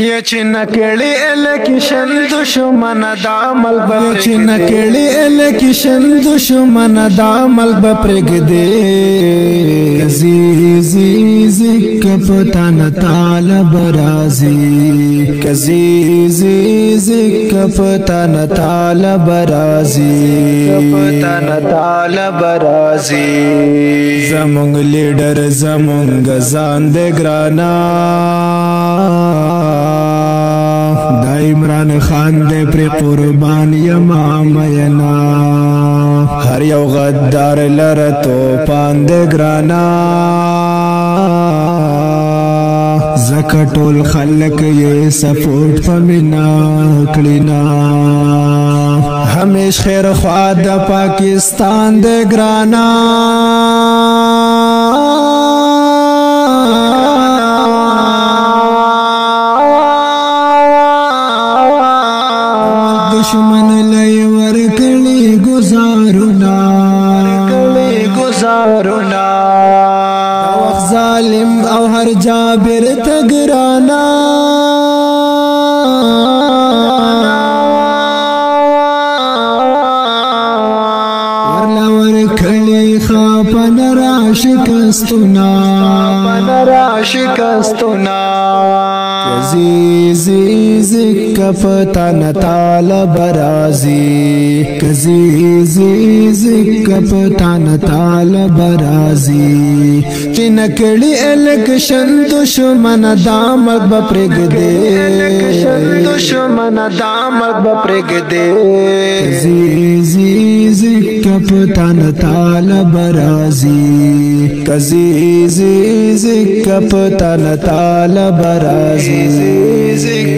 یا چې نکړې الکشن دشمن د عمل به چې نکړې الکشن دشمن د عمل به پرګدې کزیزی کپتان طالب رازی کزیزی کپتان طالب رازی کپتان طالب رازی زمونږ لیډر زمونږ ځان دې ګرانا دا عمران خان دے پر قربان یما مینا ہر یو غدار لرتو پاند گرانا زکټول خلق یہ سپورٹ فمنا کلینا ہمیش خیر خواد دا پاکستان دے گرانا دشمن لئی ورکلی گزارونا وقت ظالم او ہر جابر تگرانا ورلا ورکلی خاپن راشکستونا کزیزی کپتان طالب رازی کزیزی کپتان طالب رازی چې نکړې الکشن دشمن د عمل به پرګدې کزیزی کپتان طالب رازی کزیزی کپتان طالب رازی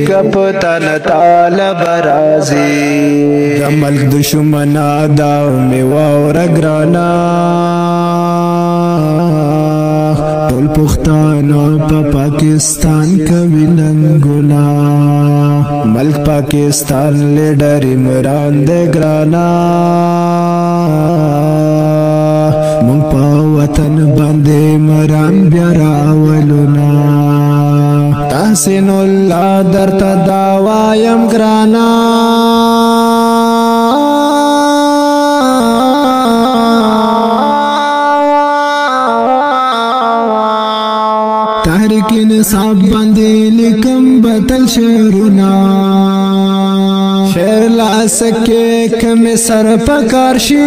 کپتان طالب رازی د ملک دشمن داو می واور ګرانا ټول پښتانه په پاکستان کوي ننګونا ملک پاکستان لیډر عمران دې ګرانا مونږ په وطن باندې مرام بیا راولونا تحسین الله درته دا وایم ګرانا تحریک انصاف باندې لیکم بدل شعرونه شعر لاسکه کم سر پکار شي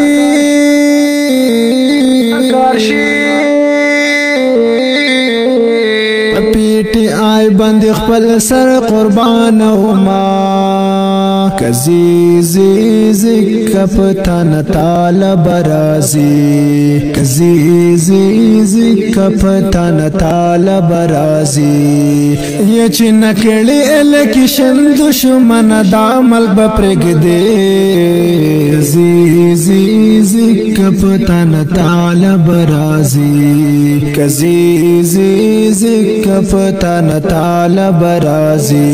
پیټي آی باندې خپل سر قربان وما کزیزی کپتان طالب رازی کزیزی کپتان طالب رازی یا چې نکړې الکشن دشمن د عمل به پرګدې کزیزی کپتان طالب رازی کزیزی کپتان طالب رازی